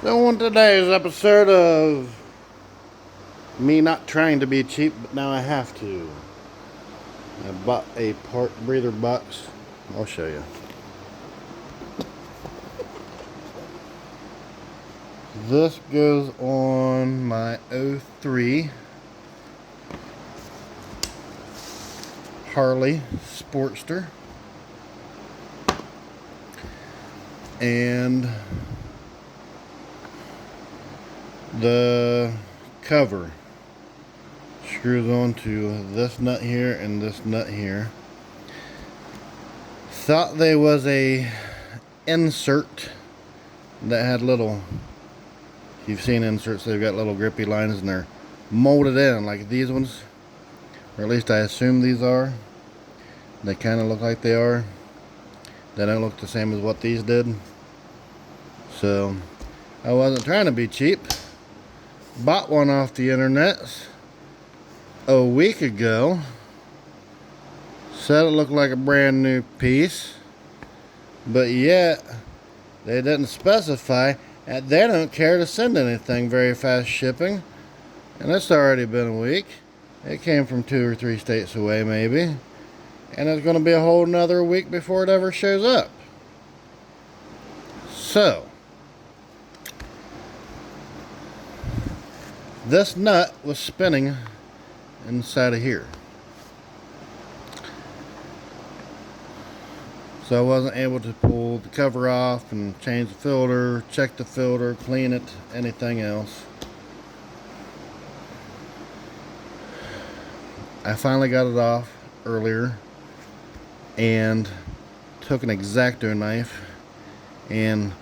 So on today's episode of me not trying to be cheap, but now I have to. I bought a part breather box. I'll show you. This goes on my '03 Harley Sportster. And the cover screws onto this nut here and this nut here. Thought there was a insert that had little, you've seen inserts, they've got little grippy lines and they're molded in like these ones, or at least I assume these are. They kind of look like they are. They don't look the same as what these did. So I wasn't trying to be cheap. Bought one off the internet a week ago. Said it looked like a brand new piece, but yet they didn't specify, and they don't care to send anything very fast shipping. And it's already been a week. It came from 2 or 3 states away maybe, and it's going to be a whole nother week before it ever shows up. So this nut was spinning inside of here, so I wasn't able to pull the cover off and change the filter, check the filter, clean it, anything else. I finally got it off earlier and took an X-Acto knife and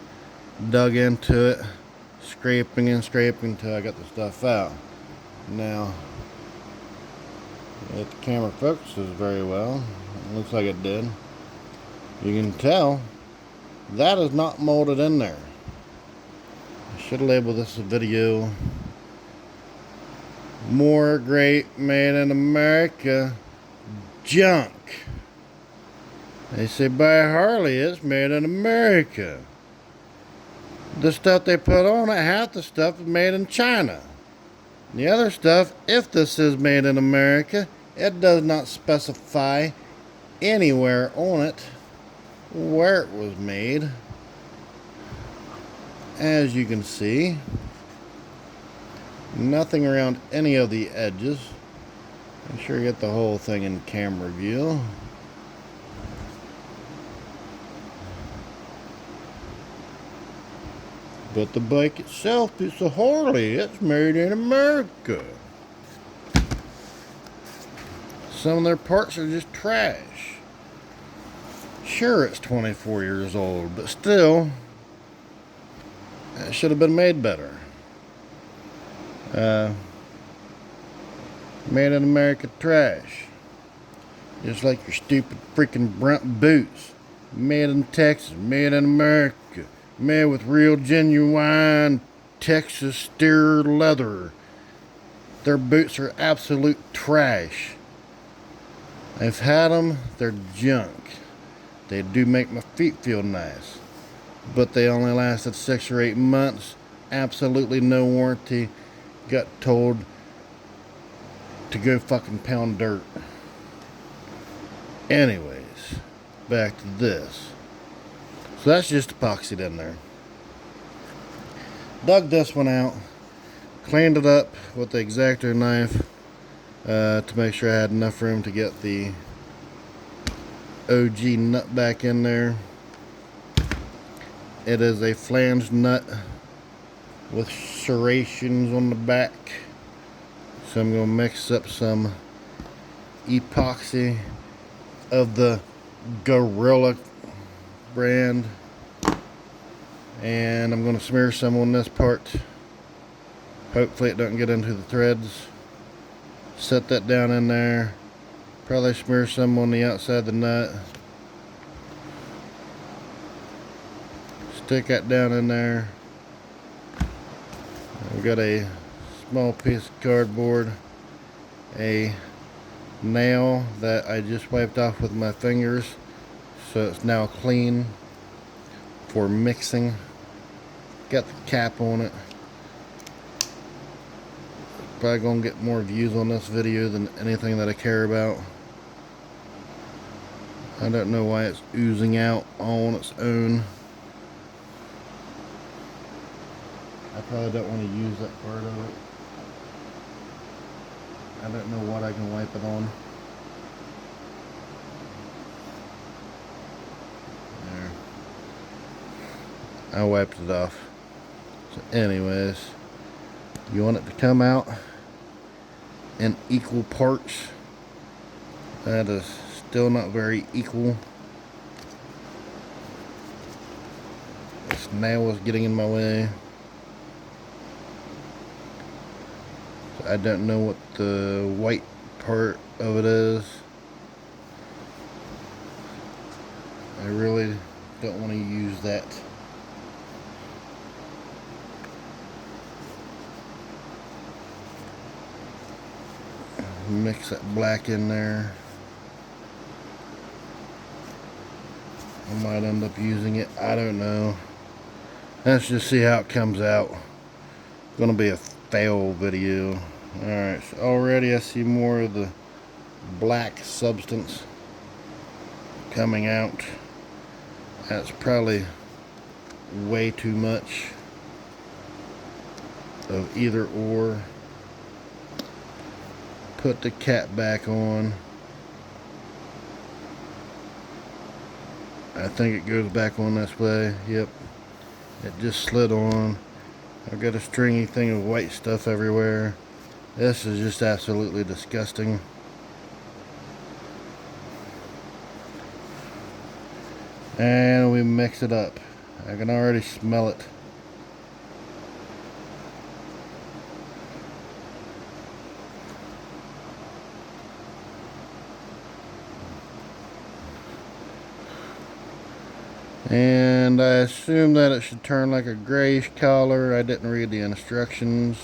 dug into it, scraping and scraping until I got the stuff out. Now, if the camera focuses very well, it looks like it did, you can tell that is not molded in there. I should have labeled this a video. More great made in America junk. They say buy a Harley, it's made in America. The stuff they put on it, half the stuff is made in China. The other stuff, if this is made in America, it does not specify anywhere on it where it was made. As you can see, nothing around any of the edges. I'm sure you get the whole thing in camera view. But the bike itself is a Harley. It's made in America. Some of their parts are just trash. Sure, it's 24 years old, but still, it should have been made better. Made in America trash. Just like your stupid freaking Brunt boots. Made in Texas, made in America. Made with real genuine Texas steer leather. Their boots are absolute trash. I've had them, they're junk. They do make my feet feel nice, but they only lasted 6 or 8 months. Absolutely no warranty. Got told to go fucking pound dirt. Anyways, back to this. So that's just epoxied in there. Dug this one out, cleaned it up with the X-Acto knife to make sure I had enough room to get the OG nut back in there. It is a flanged nut with serrations on the back. So I'm going to mix up some epoxy of the Gorilla brand, and I'm going to smear some on this part. Hopefully it doesn't get into the threads. Set that down in there. Probably smear some on the outside of the nut. Stick that down in there. We've got a small piece of cardboard, a nail that I just wiped off with my fingers, so it's now clean for mixing. got the cap on it. Probably gonna get more views on this video than anything that I care about. I don't know why it's oozing out all on its own. I probably don't want to use that part of it. I don't know what I can wipe it on. There. I wiped it off. So anyways, you want it to come out in equal parts. That is still not very equal. This nail is getting in my way. I don't know what the white part of it is. I really don't want to use that. Mix that black in there. I might end up using it. I don't know. Let's just see how it comes out. It's gonna be a fail video. Alright, so already I see more of the black substance coming out. That's probably way too much of either or. Put the cap back on. I think it goes back on this way. Yep, it just slid on. I've got a stringy thing of white stuff everywhere. This is just absolutely disgusting. And we mix it up. I can already smell it. And I assume that it should turn like a grayish color. I didn't read the instructions.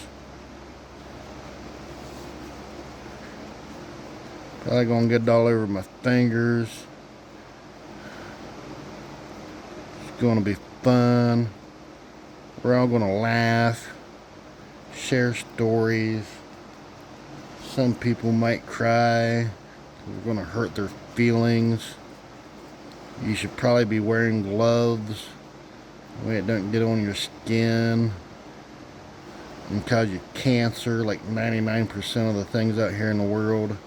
Probably gonna get it all over my fingers. It's gonna be fun. We're all gonna laugh, share stories. Some people might cry. We're gonna hurt their feelings. You should probably be wearing gloves that way it don't get on your skin and cause you cancer like 99% of the things out here in the world.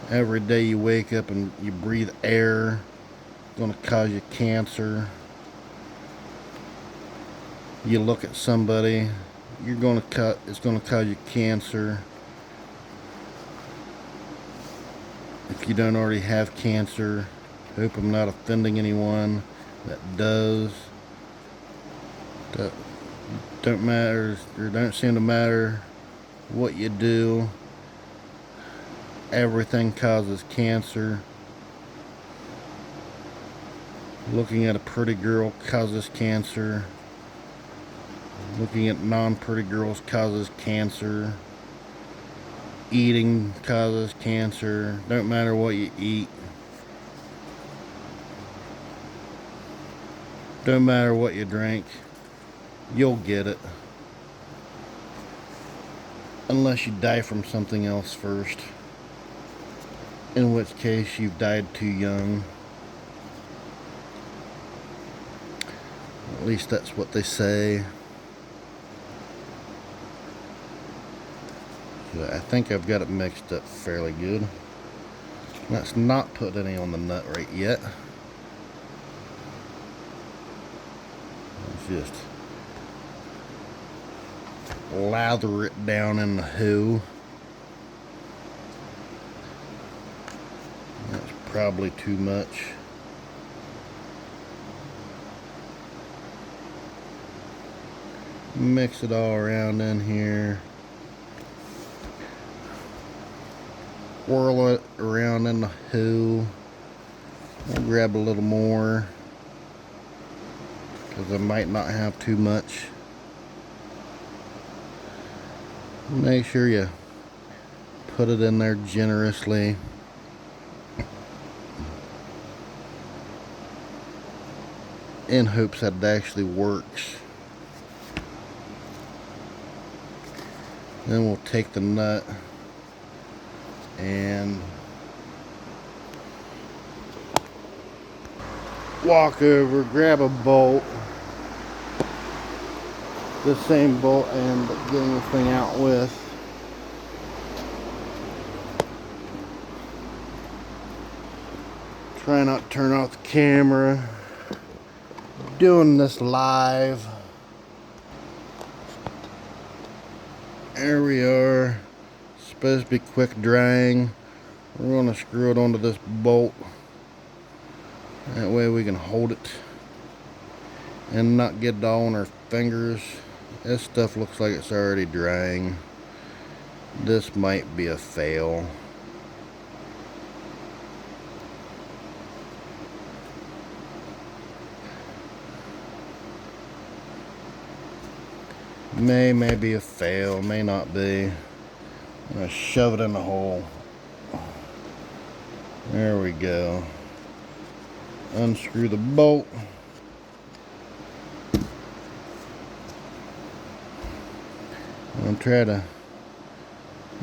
Every day you wake up and you breathe air, it's going to cause you cancer. You look at somebody, it's going to cause you cancer. If you don't already have cancer, hope I'm not offending anyone that does. That don't matter, or don't seem to matter what you do. Everything causes cancer. Looking at a pretty girl causes cancer. Looking at non-pretty girls causes cancer. Eating causes cancer. Don't matter what you eat. Don't matter what you drink. You'll get it. Unless you die from something else first. In which case you've died too young. At least that's what they say. So I think I've got it mixed up fairly good. Let's not put any on the nut right yet. Let's just lather it down in the hoo. That's probably too much. Mix it all around in here. Whirl it around in the hoo. I'll grab a little more because I might not have too much. Make sure you put it in there generously. in hopes that it actually works. Then we'll take the nut and walk over, grab a bolt, the same bolt and getting this thing out with. Try not to turn off the camera. Doing this live. There we are. Supposed to be quick drying. We're going to screw it onto this bolt. That way we can hold it and not get it all on our fingers. This stuff looks like it's already drying. This might be a fail. May be a fail, may not be. I'm gonna shove it in the hole. There we go. Unscrew the bolt. I'm gonna try to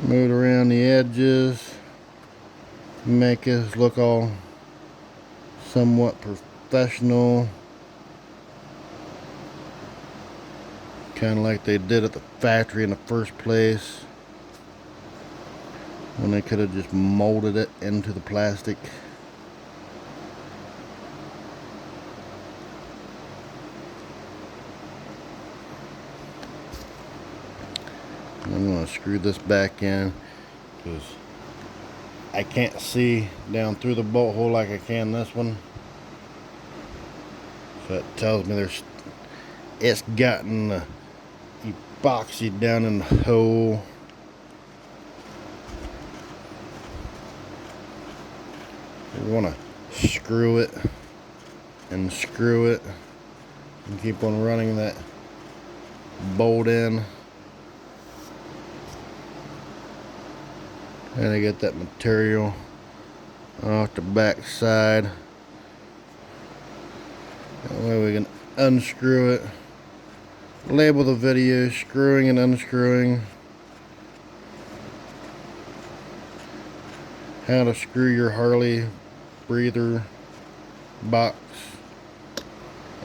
move it around the edges, make it look all somewhat professional. Kind of like they did at the factory in the first place, when they could have just molded it into the plastic. I'm going to screw this back in because I can't see down through the bolt hole like I can this one. So it tells me it's gotten the epoxy down in the hole. We want to screw it and screw it and keep on running that bolt in. And I get that material off the back side. That way we can unscrew it. Label the video screwing and unscrewing. How to screw your Harley breather box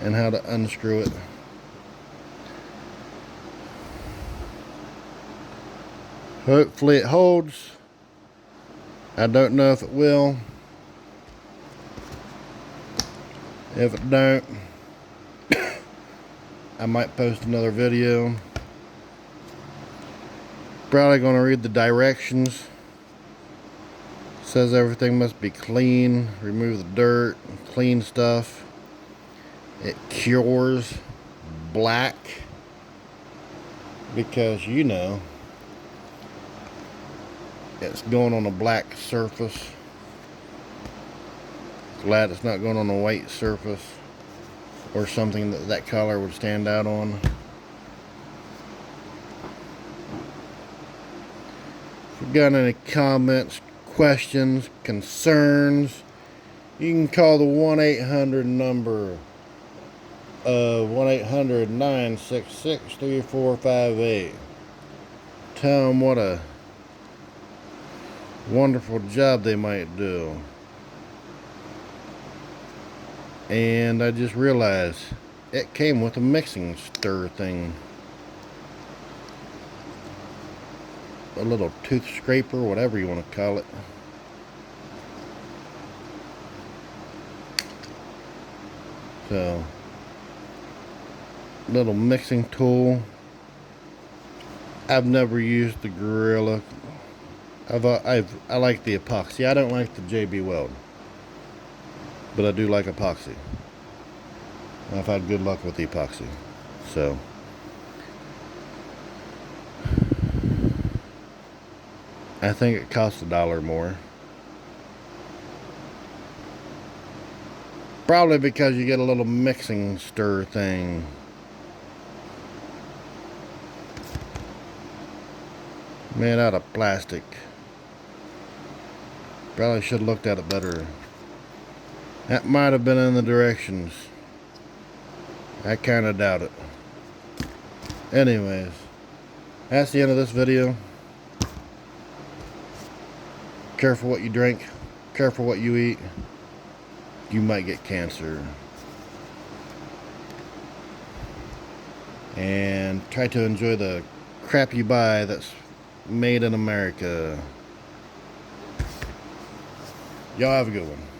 and how to unscrew it. Hopefully it holds. I don't know if it will. If it don't, I might post another video. Probably gonna read the directions. Says everything must be clean. Remove the dirt, clean stuff. It cures black because, you know, it's going on a black surface. Glad it's not going on a white surface or something that color would stand out on. If you've got any comments, questions, concerns, you can call the 1-800 number of 1-800-966-3458. Tell them what a wonderful job they might do. And I just realized it came with a mixing stir thing. A little tooth scraper, whatever you want to call it. So, little mixing tool. I've never used the Gorilla. I like the epoxy. I don't like the JB Weld, but I do like epoxy. I've had good luck with the epoxy. So, I think it costs $1 more. Probably because you get a little mixing stir thing. Made out of plastic. Probably should have looked at it better. That might have been in the directions. I kind of doubt it. Anyways, that's the end of this video. Careful what you drink. Careful what you eat. You might get cancer. And try to enjoy the crap you buy that's made in America. Y'all have a good one.